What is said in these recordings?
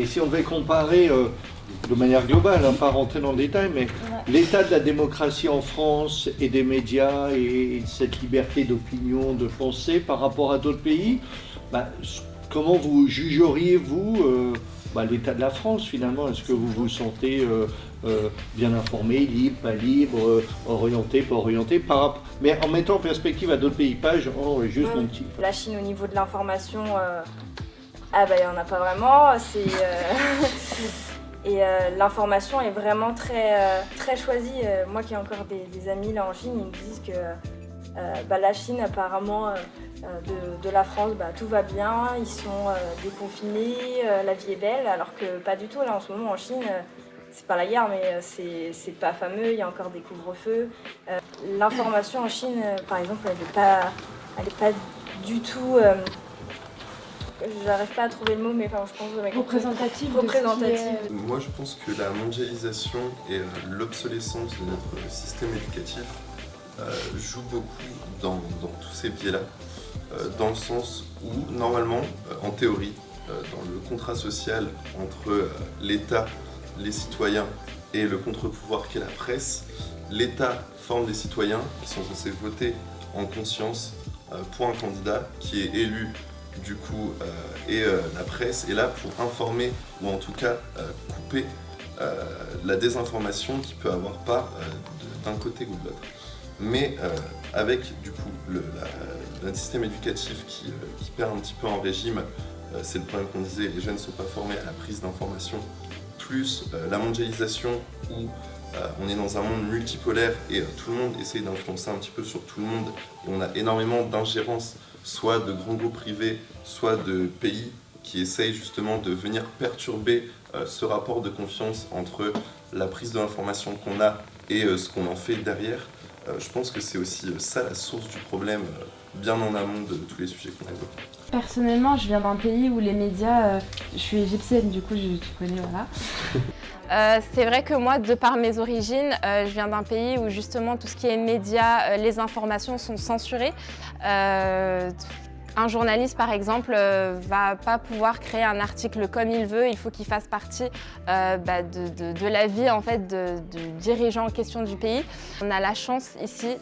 Et si on devait comparer de manière globale, pas rentrer dans le détail, mais l'état de la démocratie en France et des médias et cette liberté d'opinion, de pensée par rapport à d'autres pays, comment vous jugeriez-vous l'état de la France finalement? Est-ce que vous vous sentez bien informé, libre, pas libre, orienté, pas orienté, mais en mettant en perspective à d'autres pays, pas genre juste mon petit. La Chine au niveau de l'information, il n'y en a pas vraiment. Et l'information est vraiment très choisie. Moi qui ai encore des amis là en Chine, ils me disent que la Chine apparemment de la France, tout va bien, ils sont déconfinés, la vie est belle, alors que pas du tout. Là en ce moment en Chine, c'est pas la guerre, mais c'est pas fameux, il y a encore des couvre-feux. L'information en Chine, par exemple, elle est pas du tout... J'arrive pas à trouver le mot, mais je pense que représentative. Moi, je pense que la mondialisation et l'obsolescence de notre système éducatif jouent beaucoup dans tous ces biais-là, dans le sens où, normalement, en théorie, dans le contrat social entre l'État, les citoyens et le contre-pouvoir qu'est la presse, l'État forme des citoyens qui sont censés voter en conscience pour un candidat qui est élu du coup, et la presse est là pour informer ou en tout cas couper la désinformation qui peut avoir part d'un côté ou de l'autre. Mais avec du coup un système éducatif qui perd un petit peu en régime, c'est le problème qu'on disait, les jeunes ne sont pas formés à la prise d'information, plus la mondialisation où on est dans un monde multipolaire et tout le monde essaye d'influencer un petit peu sur tout le monde et on a énormément d'ingérence, soit de grands groupes privés, soit de pays qui essayent justement de venir perturber ce rapport de confiance entre la prise de l'information qu'on a et ce qu'on en fait derrière. Je pense que c'est aussi ça la source du problème, bien en amont de tous les sujets qu'on évoque. Personnellement, je viens d'un pays où les médias, je suis égyptienne, du coup tu connais, voilà. C'est vrai que moi, de par mes origines, je viens d'un pays où justement tout ce qui est médias, les informations sont censurées. Un journaliste, par exemple, va pas pouvoir créer un article comme il veut. Il faut qu'il fasse partie de la vie en fait du dirigeant en question du pays. On a la chance ici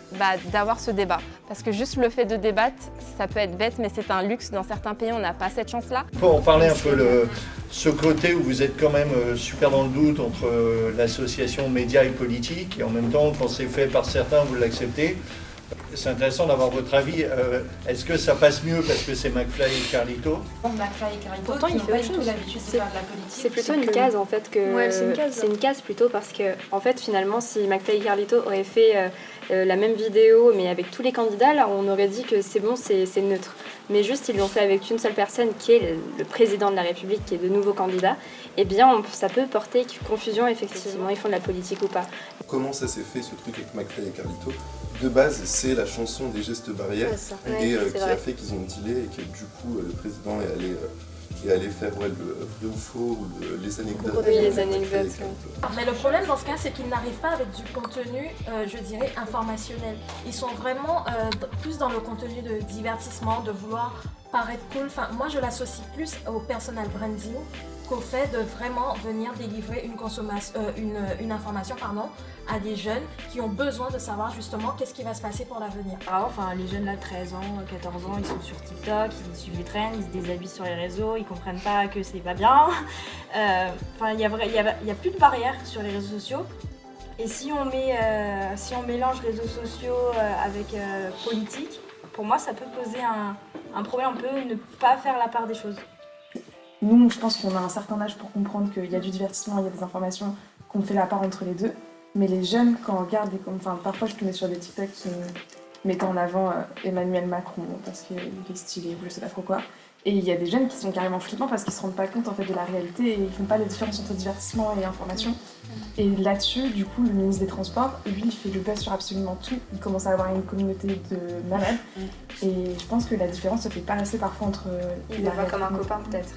d'avoir ce débat, parce que juste le fait de débattre, ça peut être bête, mais c'est un luxe. Dans certains pays, on n'a pas cette chance-là. Pour en parler un peu ce côté où vous êtes quand même super dans le doute entre l'association médias et politique, et en même temps, quand c'est fait par certains, vous l'acceptez. C'est intéressant d'avoir votre avis. Est-ce que ça passe mieux parce que c'est McFly et Carlito? McFly et Carlito, pourtant il fait pas autre du tout chose. l'habitude de faire de la politique. C'est plutôt une case en fait que. Ouais, c'est une case. C'est une case plutôt parce que en fait finalement si McFly et Carlito auraient fait la même vidéo mais avec tous les candidats, là on aurait dit que c'est bon, c'est neutre. Mais juste ils l'ont fait avec une seule personne qui est le président de la République qui est de nouveau candidat. Eh bien ça peut porter confusion effectivement, ils font de la politique ou pas. Comment ça s'est fait ce truc avec McFly et Carlito? De base, c'est la chanson des gestes barrières qui a fait qu'ils ont dealé et que du coup le président est allé faire le vrai ou faux ou les anecdotes. Oui, les anecdotes. Mais le problème dans ce cas, c'est qu'ils n'arrivent pas avec du contenu, je dirais, informationnel. Ils sont vraiment plus dans le contenu de divertissement, de vouloir paraître cool. Enfin, moi, je l'associe plus au personal branding qu'au fait de vraiment venir délivrer une information à des jeunes qui ont besoin de savoir justement qu'est-ce qui va se passer pour l'avenir. Enfin, les jeunes là, 13 ans, 14 ans, ils sont sur TikTok, ils suivent les trends, ils se déshabillent sur les réseaux, ils comprennent pas que c'est pas bien. Il y a plus de barrières sur les réseaux sociaux. Et si on mélange réseaux sociaux avec politique, pour moi ça peut poser un problème, on peut ne pas faire la part des choses. Nous, je pense qu'on a un certain âge pour comprendre qu'il y a du divertissement, il y a des informations, qu'on fait la part entre les deux. Mais les jeunes, quand on regarde, parfois je tombais sur des TikTok qui mettaient en avant Emmanuel Macron parce qu'il est stylé ou je sais pas trop quoi. Et il y a des jeunes qui sont carrément flippants parce qu'ils se rendent pas compte en fait de la réalité et ils font pas la différence entre divertissement et information. Et là-dessus, du coup, le ministre des Transports, lui, il fait le buzz sur absolument tout. Il commence à avoir une communauté de malades. Et je pense que la différence se fait pas assez parfois entre... Il le voit comme un copain peut-être.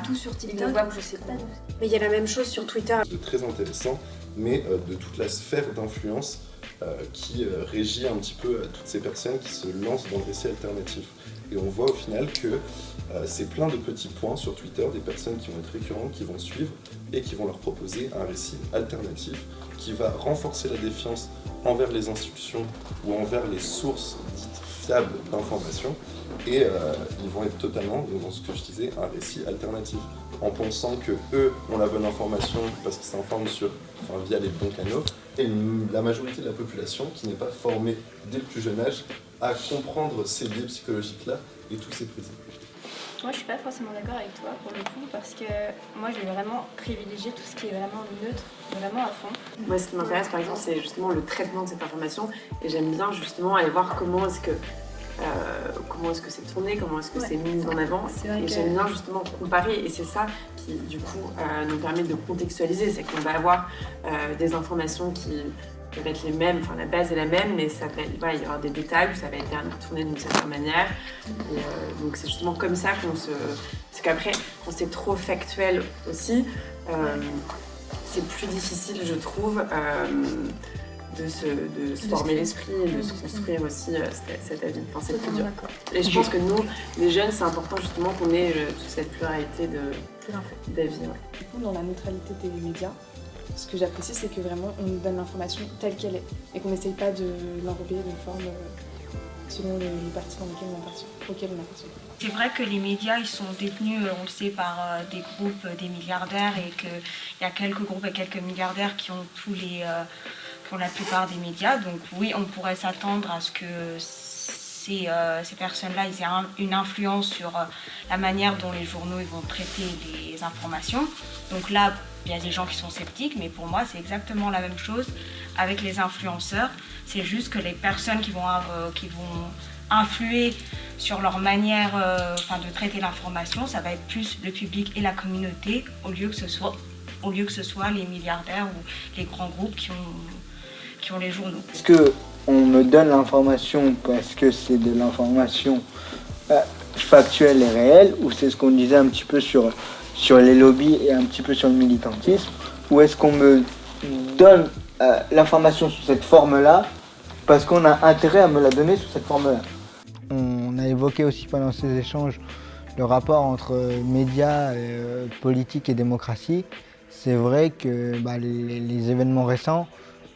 Tout sur TikTok. Il le voit, je sais pas. Mais il y a la même chose sur Twitter. C'est très intéressant, mais de toute la sphère d'influence qui régit un petit peu toutes ces personnes qui se lancent dans le récit alternatif. Et on voit au final que c'est plein de petits points sur Twitter, des personnes qui vont être récurrentes, qui vont suivre et qui vont leur proposer un récit alternatif qui va renforcer la défiance envers les institutions ou envers les sources dites fiables d'informations. Et ils vont être totalement, dans ce que je disais, un récit alternatif, en pensant que eux ont la bonne information parce qu'ils s'informent via les bons canaux, et la majorité de la population qui n'est pas formée dès le plus jeune âge à comprendre ces biais psychologiques-là et tous ces préjugés. Moi, je suis pas forcément d'accord avec toi pour le coup, parce que moi, je vais vraiment privilégier tout ce qui est vraiment neutre, vraiment à fond. Moi, ce qui m'intéresse, par exemple, c'est justement le traitement de cette information, et j'aime bien justement aller voir comment est-ce que c'est tourné, comment est-ce que c'est mis en avant. Et j'aime bien justement comparer, et c'est ça qui du coup nous permet de contextualiser, c'est qu'on va avoir des informations qui peuvent être les mêmes, enfin la base est la même, mais ça va être, voilà, il va y avoir des détails où ça va être tourné d'une certaine manière. Et donc c'est justement comme ça qu'on se... Parce qu'après, quand c'est trop factuel aussi, c'est plus difficile, je trouve, de se former l'esprit et de se construire aussi cet avis. Enfin, c'est plus dur. Et je pense que nous, les jeunes, c'est important justement qu'on ait toute cette pluralité d'avis. Ouais. Du coup, dans la neutralité des médias, ce que j'apprécie, c'est que vraiment on nous donne l'information telle qu'elle est et qu'on n'essaye pas de l'enrober d'une forme selon le parti auquel on appartient. C'est vrai que les médias ils sont détenus, on le sait, par des groupes, des milliardaires, et qu'il y a quelques groupes et quelques milliardaires qui ont pour la plupart des médias. Donc oui, on pourrait s'attendre à ce que ces personnes-là ils aient une influence sur la manière dont les journaux ils vont traiter les informations. Donc là, il y a des gens qui sont sceptiques, mais pour moi, c'est exactement la même chose avec les influenceurs. C'est juste que les personnes qui vont influer sur leur manière de traiter l'information, ça va être plus le public et la communauté, au lieu que ce soit les milliardaires ou les grands groupes qui ont les journaux. Est-ce qu'on me donne l'information parce que c'est de l'information factuelle et réelle, ou c'est ce qu'on disait un petit peu sur les lobbies et un petit peu sur le militantisme, ou est-ce qu'on me donne l'information sous cette forme-là parce qu'on a intérêt à me la donner sous cette forme-là? On a évoqué aussi pendant ces échanges le rapport entre médias, politique et démocratie. C'est vrai que les événements récents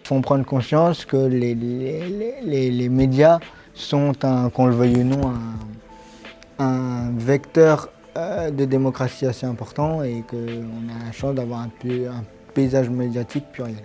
font prendre conscience que les médias sont, qu'on le veuille ou non, un vecteur de démocratie assez important, et qu'on a la chance d'avoir un paysage médiatique pluriel.